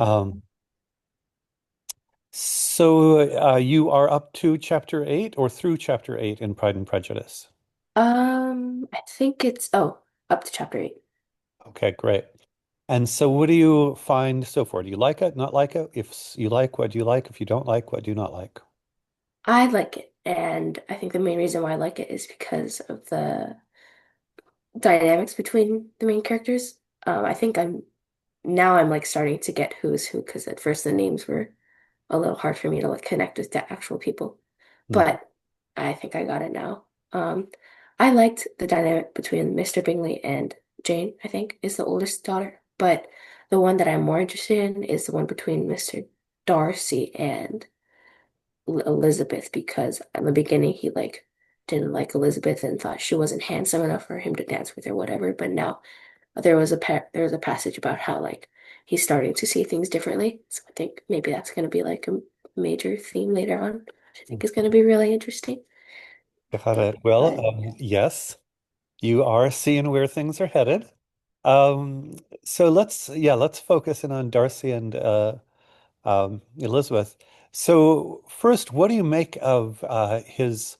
Um, so you are up to chapter 8 or through chapter 8 in Pride and Prejudice? I think it's up to chapter 8. Okay, great. And so what do you find so far? Do you like it, not like it? If you like, what do you like? If you don't like, what do you not like? I like it, and I think the main reason why I like it is because of the dynamics between the main characters. I think I'm like starting to get who's who because at first the names were a little hard for me to like connect with the actual people, Mhm. but I think I got it now. I liked the dynamic between Mr. Bingley and Jane, I think, is the oldest daughter, but the one that I'm more interested in is the one between Mr. Darcy and Elizabeth because in the beginning he like didn't like Elizabeth and thought she wasn't handsome enough for him to dance with or whatever, but now there was a passage about how like he's starting to see things differently. So I think maybe that's going to be like a major theme later on, which I think is going to be really interesting. Got it. Well, But yes, you are seeing where things are headed. So let's focus in on Darcy and Elizabeth. So first, what do you make of his?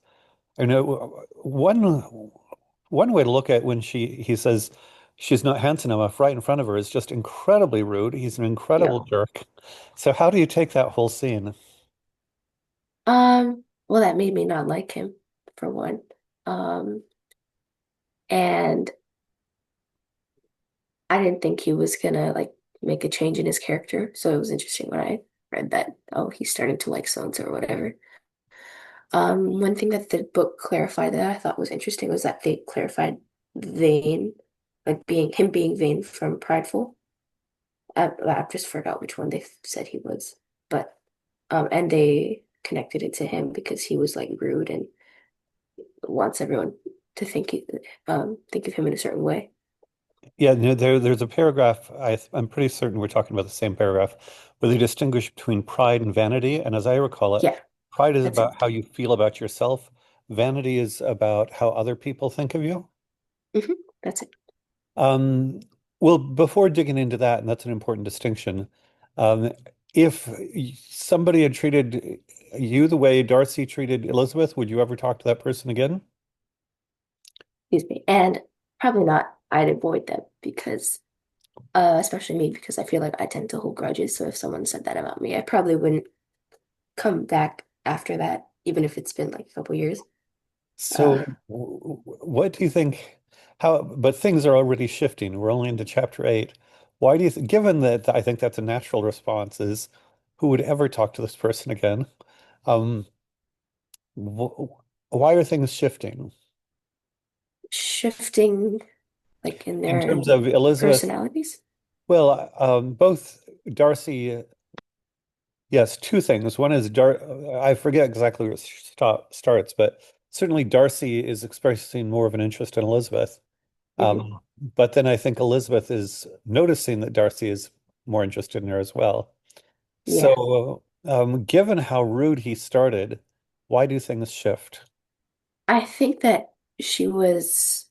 I know one way to look at when he says she's not handsome enough right in front of her is just incredibly rude. He's an yeah. incredible jerk. So how do you take that whole scene? Well, that made me not like him for one. Um, and I didn't think he was gonna like make a change in his character. So it was interesting when I read that, oh, he's starting to like so and so or whatever. One thing that the book clarified that I thought was interesting was that they clarified vain, like being vain from prideful. I just forgot which one they said he was, but and they connected it to him because he was like rude and wants everyone to think of him in a certain way. Yeah, no, there's a paragraph. I'm pretty certain we're talking about the same paragraph where they distinguish between pride and vanity. And as I recall it, Yeah, pride is that's it. about how you feel about yourself. Vanity is about how other people think of you. That's it. Um, well, before digging into that, and that's an important distinction, um, if somebody had treated you the way Darcy treated Elizabeth, would you ever talk to that person again? Excuse me. And probably not. I'd avoid them because, especially me, because I feel like I tend to hold grudges. So if someone said that about me, I probably wouldn't come back after that, even if it's been like a couple years. Uh, So, what do you think? But things are already shifting. We're only into chapter 8. Why do you th given that I think that's a natural response, is who would ever talk to this person again? Um, wh why are things shifting? shifting like in In their terms of Elizabeth, personalities. well, both Darcy, yes, two things. One is I forget exactly where it starts, but certainly Darcy is expressing more of an interest in Elizabeth. Hmm. But then I think Elizabeth is noticing that Darcy is more interested in her as well. Yeah. So, given how rude he started, why do things shift? I think that she was,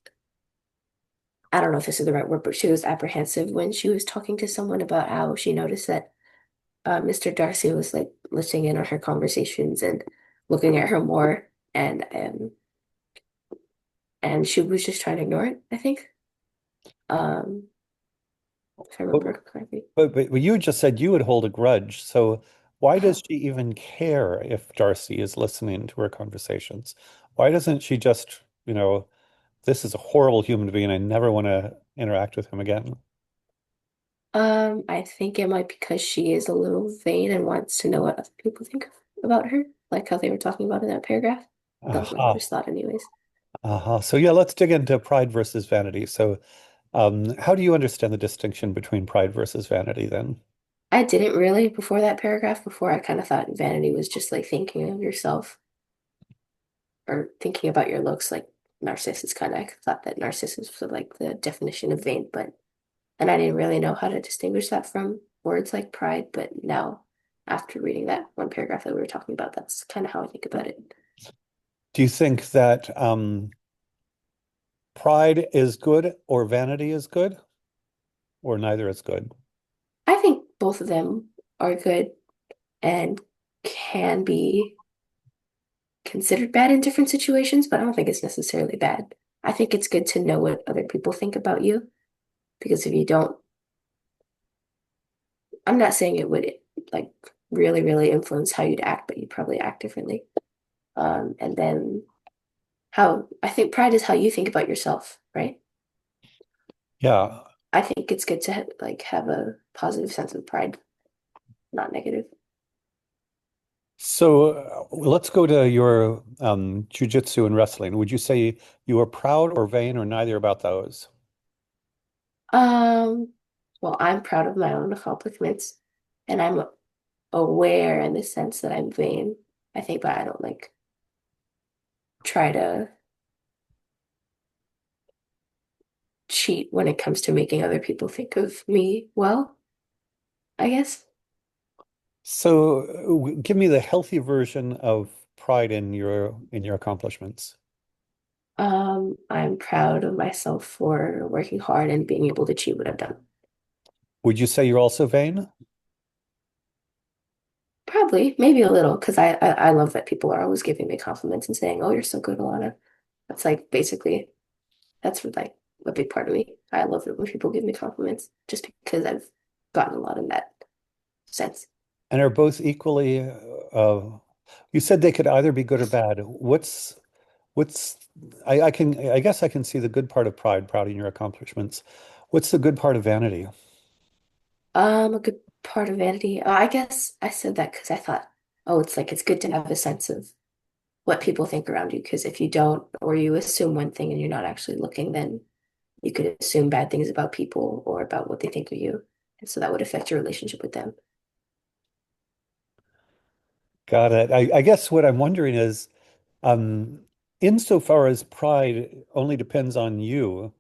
I don't know if this is the right word, but she was apprehensive when she was talking to someone about how she noticed that Mr. Darcy was like listening in on her conversations and looking at her more, and she was just trying to ignore it, I think. Um, if I But, remember correctly. but you just said you would hold a grudge. So why does she even care if Darcy is listening to her conversations? Why doesn't she just, this is a horrible human being. I never want to interact with him again. I think it might because she is a little vain and wants to know what other people think about her, like how they were talking about in that paragraph. That was my Aha. first thought, anyways. So yeah, let's dig into pride versus vanity. So how do you understand the distinction between pride versus vanity then? I didn't really before that paragraph. Before I kind of thought vanity was just like thinking of yourself or thinking about your looks, like Narcissus kind of. I thought that Narcissus was like the definition of vain, but and I didn't really know how to distinguish that from words like pride. But now, after reading that one paragraph that we were talking about, that's kind of how I think about it. Do you think that pride is good or vanity is good or neither is good? I think both of them are good and can be considered bad in different situations, but I don't think it's necessarily bad. I think it's good to know what other people think about you because if you don't, I'm not saying it would like really, really influence how you'd act, but you'd probably act differently. And then how I think pride is how you think about yourself, right? Yeah. I think it's good to have a positive sense of pride, not negative. So let's go to your jujitsu and wrestling. Would you say you are proud or vain or neither about those? Um, well, I'm proud of my own accomplishments, and I'm aware in the sense that I'm vain. I think, but I don't like try to cheat when it comes to making other people think of me well, I guess. So give me the healthy version of pride in your accomplishments. I'm proud of myself for working hard and being able to achieve what I've done. Would you say you're also vain? Probably, maybe a little, because I love that people are always giving me compliments and saying, "Oh, you're so good, Alana." That's like basically that's like a big part of me. I love it when people give me compliments, just because I've gotten a lot in that sense. And are both equally you said they could either be good or bad. What's I guess I can see the good part of pride, proud in your accomplishments. What's the good part of vanity? A good part of vanity. I guess I said that because I thought, oh, it's like it's good to have a sense of what people think around you. Because if you don't, or you assume one thing and you're not actually looking, then you could assume bad things about people or about what they think of you. And so that would affect your relationship with them. Got it. I guess what I'm wondering is, insofar as pride only depends on you,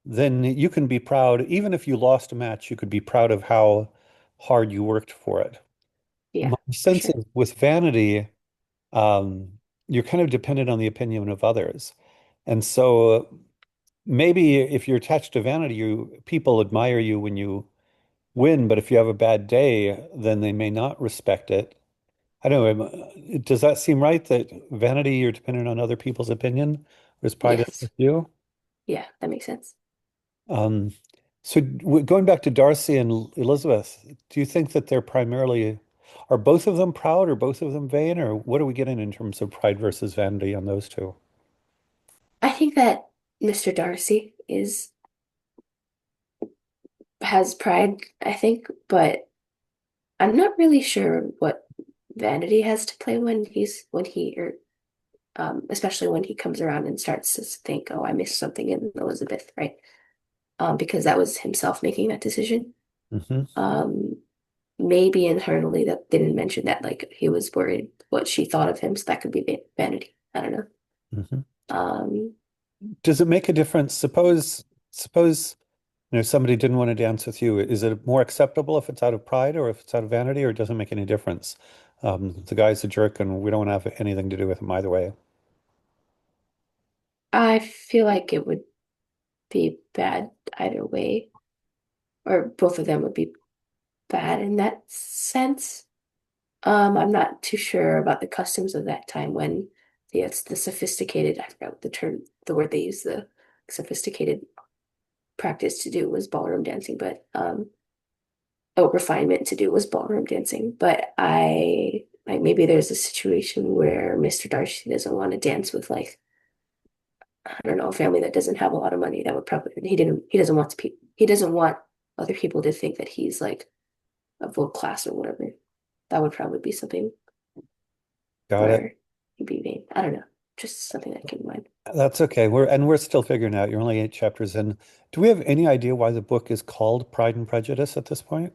then you can be proud, even if you lost a match, you could be proud of how hard you worked for it. Yeah, My for sense sure. is with vanity, you're kind of dependent on the opinion of others. And so maybe if you're attached to vanity, people admire you when you win, but if you have a bad day, then they may not respect it. I don't know. Does that seem right that vanity, you're dependent on other people's opinion, whereas pride is Yes. with you? Yeah, that makes sense. Um, so going back to Darcy and Elizabeth, do you think that they're primarily, are both of them proud or both of them vain, or what are we getting in terms of pride versus vanity on those two? I think that Mr. Darcy is has pride, I think, but I'm not really sure what vanity has to play when he or especially when he comes around and starts to think, oh, I missed something in Elizabeth, right? Because that was himself making that decision. Hmm. Um, maybe internally that didn't mention that like he was worried what she thought of him, so that could be vanity. I don't know. Hmm. Um, Does it make a difference? Suppose, somebody didn't want to dance with you. Is it more acceptable if it's out of pride or if it's out of vanity, or it doesn't make any difference? The guy's a jerk and we don't want to have anything to do with him either way. I feel like it would be bad either way, or both of them would be bad in that sense. I'm not too sure about the customs of that time when it's the sophisticated, I forgot what the word they use, the sophisticated practice to do was ballroom dancing, but refinement to do was ballroom dancing. But I like maybe there's a situation where Mr. Darcy doesn't want to dance with like I don't know, a family that doesn't have a lot of money. That would probably he doesn't want he doesn't want other people to think that he's like of world class or whatever. That would probably be something Got it. where he'd be vain. I don't know. Just something that came to mind. That's okay. We're still figuring out. You're only 8 chapters in. Do we have any idea why the book is called Pride and Prejudice at this point?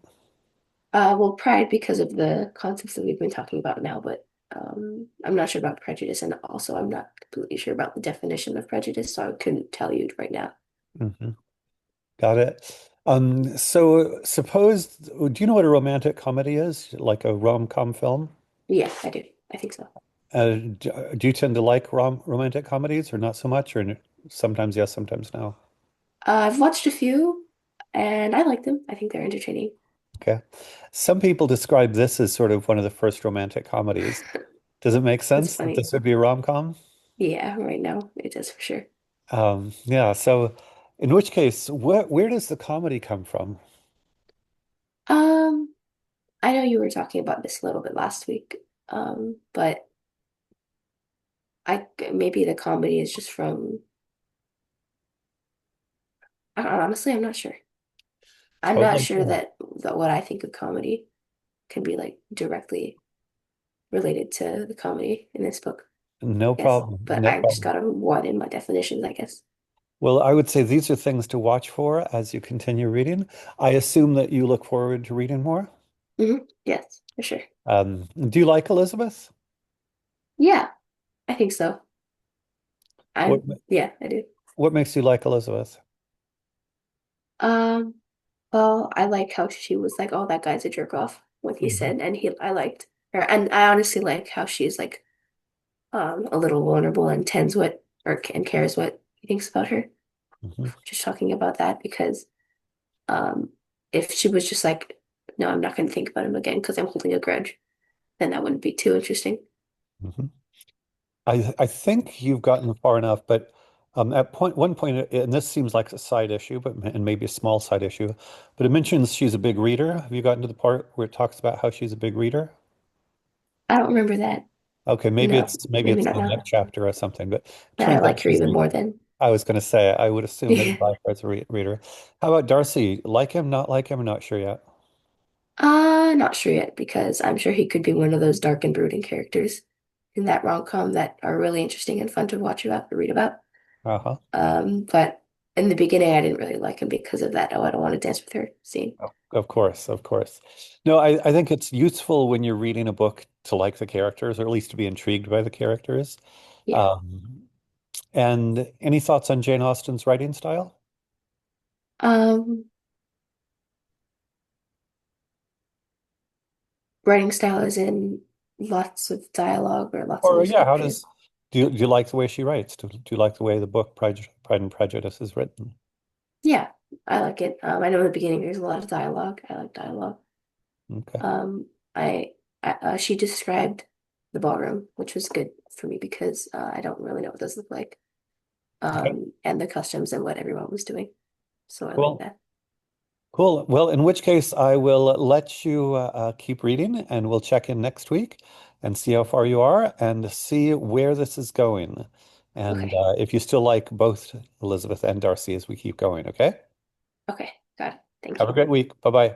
Well, pride because of the concepts that we've been talking about now, but I'm not sure about prejudice, and also I'm not completely sure about the definition of prejudice, so I couldn't tell you right now. Hmm. Got it. So suppose, do you know what a romantic comedy is? Like a rom-com film? Yeah, I do. I think so. Do you tend to like romantic comedies or not so much, or sometimes yes, sometimes no? I've watched a few, and I like them. I think they're entertaining. Okay. Some people describe this as sort of one of the first romantic comedies. Does it make That's sense that funny. this would be a rom-com? Yeah, right now it does for sure. Yeah, so in which case, where does the comedy come from? Um, I know you were talking about this a little bit last week, but maybe the comedy is just from. Honestly, I'm not sure. I'm not Totally sure fair. that what I think of comedy can be like directly related to the comedy in this book, No I guess. problem. But No I just problem. gotta widen my definitions, I guess. Well, I would say these are things to watch for as you continue reading. I assume that you look forward to reading more. Yes, for sure. Do you like Elizabeth? Yeah, I think so. What Yeah, I do. what makes you like Elizabeth? Um, well, I like how she was like, "Oh, that guy's a jerk off," when he Hmm. said, and I liked her, and I honestly like how she's like, a little vulnerable and tends what and cares what he thinks about her. Hmm. Just talking about that because, um, if she was just like, "No, I'm not going to think about him again because I'm holding a grudge," then that wouldn't be too interesting. Hmm. I think you've gotten far enough, but at one point, and this seems like a side issue, but and maybe a small side issue, but it mentions she's a big reader. Have you gotten to the part where it talks about how she's a big reader? I don't remember that. Okay, No, maybe maybe it's not the now. next chapter or something, but it That I turns out like her she's even a, more than. I was going to say, I would assume that you Yeah. like her as a reader. How about Darcy? Like him, not like him? I'm not sure yet. Not sure yet because I'm sure he could be one of those dark and brooding characters in that rom-com that are really interesting and fun to watch about, to read about. Uh-huh. But in the beginning, I didn't really like him because of that. Oh, I don't want to dance with her scene. Of course, of course. No, I think it's useful when you're reading a book to like the characters, or at least to be intrigued by the characters. Yeah. Um, and any thoughts on Jane Austen's writing style? Um, Writing style is in lots of dialogue or lots of Or yeah, description. do you like the way she writes? Do you like the way the book Pride and Prejudice is written? Yeah, I like it. I know in the beginning there's a lot of dialogue. I like dialogue. Okay. Um, she described the ballroom, which was good for me because I don't really know what those look like. Okay. And the customs and what everyone was doing. So I like Cool. that. Cool. Well, in which case, I will let you keep reading and we'll check in next week and see how far you are and see where this is going. And Okay. if you still like both Elizabeth and Darcy as we keep going, okay? Okay. Got it. Thank Have a you. great week. Bye bye.